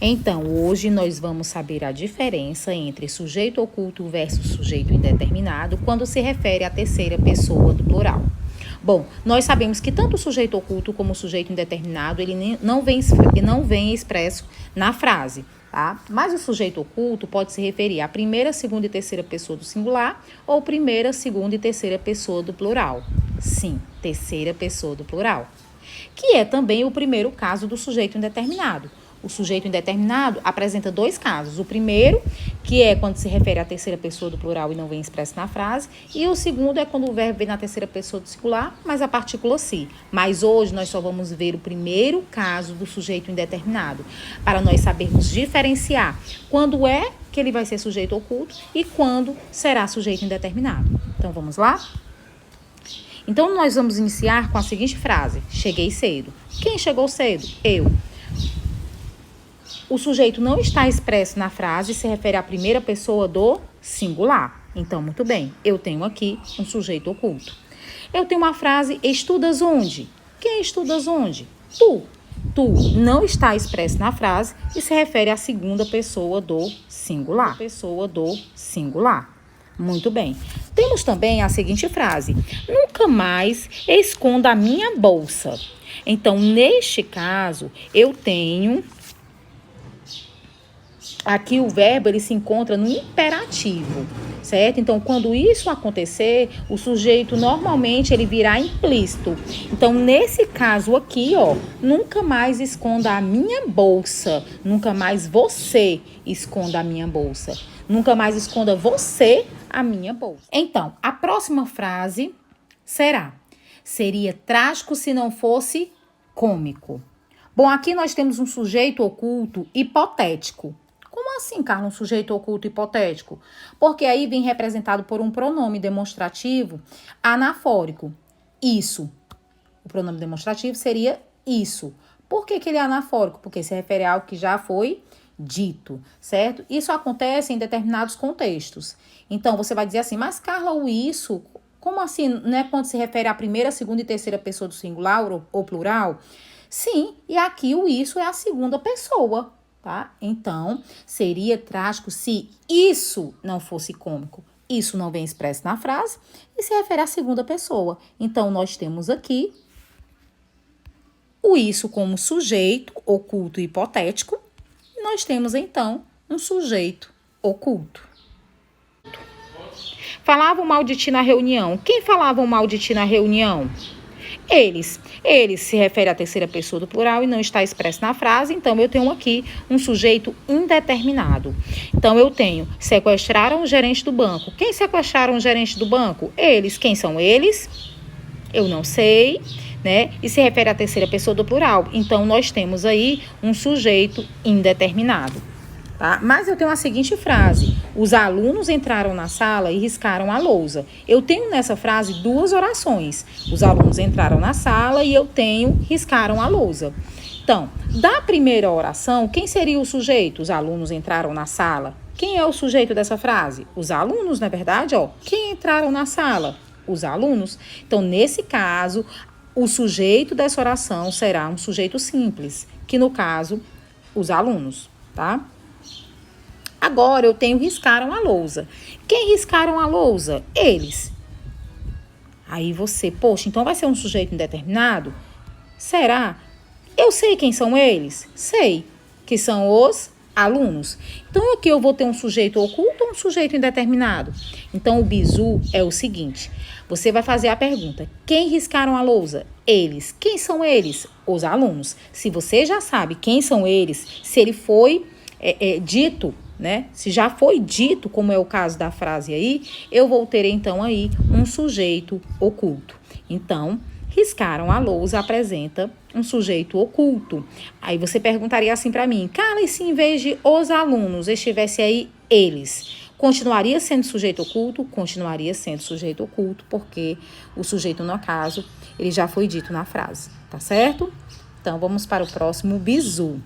Então, hoje nós vamos saber a diferença entre sujeito oculto versus sujeito indeterminado quando se refere à terceira pessoa do plural. Bom, nós sabemos que tanto o sujeito oculto como o sujeito indeterminado, ele não vem expresso na frase, tá? Mas o sujeito oculto pode se referir à primeira, segunda e terceira pessoa do singular ou primeira, segunda e terceira pessoa do plural. Sim, terceira pessoa do plural. Que é também o primeiro caso do sujeito indeterminado. O sujeito indeterminado apresenta dois casos. O primeiro, que é quando se refere à terceira pessoa do plural e não vem expresso na frase. E o segundo é quando o verbo vem na terceira pessoa do singular, mas a partícula si. Mas hoje nós só vamos ver o primeiro caso do sujeito indeterminado, para nós sabermos diferenciar quando é que ele vai ser sujeito oculto e quando será sujeito indeterminado. Então, vamos lá? Então, nós vamos iniciar com a seguinte frase. Cheguei cedo. Quem chegou cedo? Eu. O sujeito não está expresso na frase e se refere à primeira pessoa do singular. Então, muito bem, eu tenho aqui um sujeito oculto. Eu tenho uma frase, estudas onde? Quem estudas onde? Tu. Tu não está expresso na frase e se refere à segunda pessoa do singular. Muito bem. Temos também a seguinte frase, nunca mais esconda a minha bolsa. Então, neste caso, eu tenho... Aqui o verbo, ele se encontra no imperativo, certo? Então, quando isso acontecer, o sujeito, normalmente, ele virá implícito. Então, nesse caso aqui, ó, nunca mais esconda a minha bolsa. Nunca mais você esconda a minha bolsa. Nunca mais esconda você a minha bolsa. Então, a próxima frase seria trágico se não fosse cômico. Bom, aqui nós temos um sujeito oculto hipotético. Como assim, Carla, um sujeito oculto hipotético? Porque aí vem representado por um pronome demonstrativo anafórico. Isso. O pronome demonstrativo seria isso. Por que ele é anafórico? Porque se refere a algo que já foi dito, certo? Isso acontece em determinados contextos. Então, você vai dizer assim, mas Carla, o isso, como assim? Não é quando se refere à primeira, segunda e terceira pessoa do singular ou plural? Sim, e aqui o isso é a segunda pessoa. Tá? Então, seria trágico se isso não fosse cômico. Isso não vem expresso na frase e se refere à segunda pessoa. Então, nós temos aqui o isso como sujeito oculto e hipotético. E nós temos, então, um sujeito oculto. Falavam mal de ti na reunião. Quem falavam mal de ti na reunião? Eles. Eles se refere à terceira pessoa do plural e não está expresso na frase, então eu tenho aqui um sujeito indeterminado. Então eu tenho, sequestraram o gerente do banco. Quem sequestraram o gerente do banco? Eles. Quem são eles? Eu não sei, né? E se refere à terceira pessoa do plural. Então nós temos aí um sujeito indeterminado. Tá? Mas eu tenho a seguinte frase, os alunos entraram na sala e riscaram a lousa. Eu tenho nessa frase duas orações, os alunos entraram na sala e eu tenho riscaram a lousa. Então, da primeira oração, quem seria o sujeito? Os alunos entraram na sala. Quem é o sujeito dessa frase? Os alunos, na verdade, ó. Quem entraram na sala? Os alunos. Então, nesse caso, o sujeito dessa oração será um sujeito simples, que no caso, os alunos, tá? Agora, eu tenho riscaram a lousa. Quem riscaram a lousa? Eles. Aí você, poxa, então vai ser um sujeito indeterminado? Será? Eu sei quem são eles? Sei, que são os alunos. Então, aqui eu vou ter um sujeito oculto ou um sujeito indeterminado? Então, o bizu é o seguinte. Você vai fazer a pergunta, quem riscaram a lousa? Eles. Quem são eles? Os alunos. Se você já sabe quem são eles, se ele foi dito, né? Se já foi dito, como é o caso da frase aí, eu vou ter então aí um sujeito oculto. Então, riscaram a lousa apresenta um sujeito oculto. Aí você perguntaria assim para mim, Carla, e se em vez de os alunos estivesse aí eles? Continuaria sendo sujeito oculto? Continuaria sendo sujeito oculto, porque o sujeito, no caso, ele já foi dito na frase, tá certo? Então, vamos para o próximo bizu.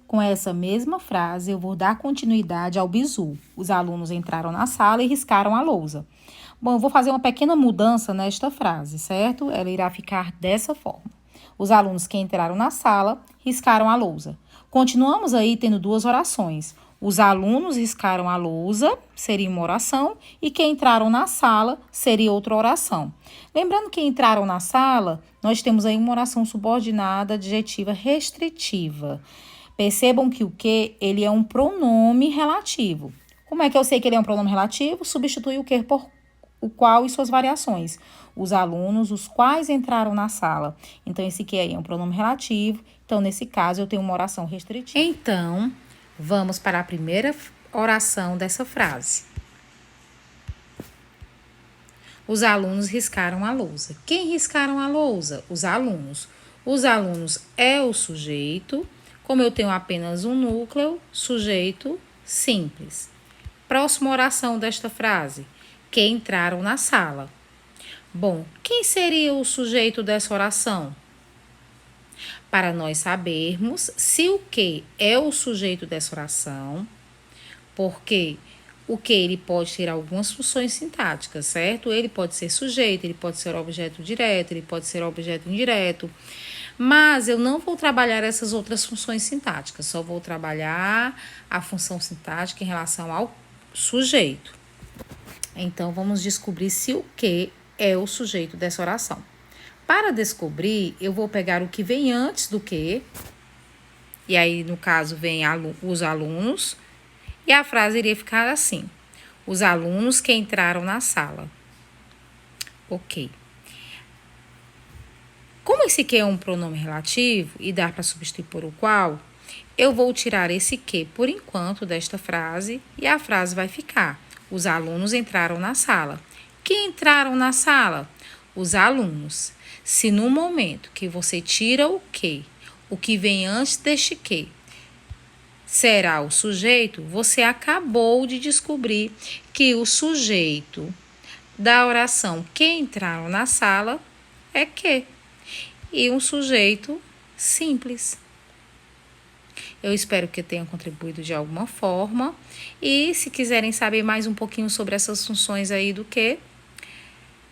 Com essa mesma frase, eu vou dar continuidade ao bizu. Os alunos entraram na sala e riscaram a lousa. Bom, eu vou fazer uma pequena mudança nesta frase, certo? Ela irá ficar dessa forma. Os alunos que entraram na sala riscaram a lousa. Continuamos aí tendo duas orações. Os alunos riscaram a lousa, seria uma oração, e que entraram na sala seria outra oração. Lembrando que entraram na sala, nós temos aí uma oração subordinada adjetiva restritiva. Percebam que o que, ele é um pronome relativo. Como é que eu sei que ele é um pronome relativo? Substitui o que por o qual e suas variações. Os alunos, os quais entraram na sala. Então, esse que aí é um pronome relativo. Então, nesse caso, eu tenho uma oração restritiva. Então, vamos para a primeira oração dessa frase. Os alunos riscaram a lousa. Quem riscaram a lousa? Os alunos. Os alunos é o sujeito. Como eu tenho apenas um núcleo, sujeito simples. Próxima oração desta frase. Que entraram na sala. Bom, quem seria o sujeito dessa oração? Para nós sabermos se o que é o sujeito dessa oração, porque o que ele pode ter algumas funções sintáticas, certo? Ele pode ser sujeito, ele pode ser objeto direto, ele pode ser objeto indireto, mas eu não vou trabalhar essas outras funções sintáticas, só vou trabalhar a função sintática em relação ao sujeito. Então, vamos descobrir se o que é o sujeito dessa oração. Para descobrir, eu vou pegar o que vem antes do que, e aí, no caso, vem os alunos, e a frase iria ficar assim: os alunos que entraram na sala. Ok. Como esse que é um pronome relativo e dá para substituir por o qual, eu vou tirar esse que por enquanto desta frase e a frase vai ficar: os alunos entraram na sala. Quem entraram na sala? Os alunos. Se no momento que você tira o que vem antes deste que será o sujeito, você acabou de descobrir que o sujeito da oração que entraram na sala é que. E um sujeito simples. Eu espero que tenha contribuído de alguma forma. E se quiserem saber mais um pouquinho sobre essas funções aí do que,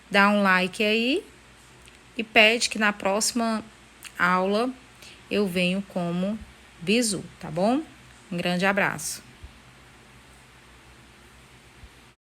dá um like aí e pede que na próxima aula eu venho como bizu, tá bom? Um grande abraço.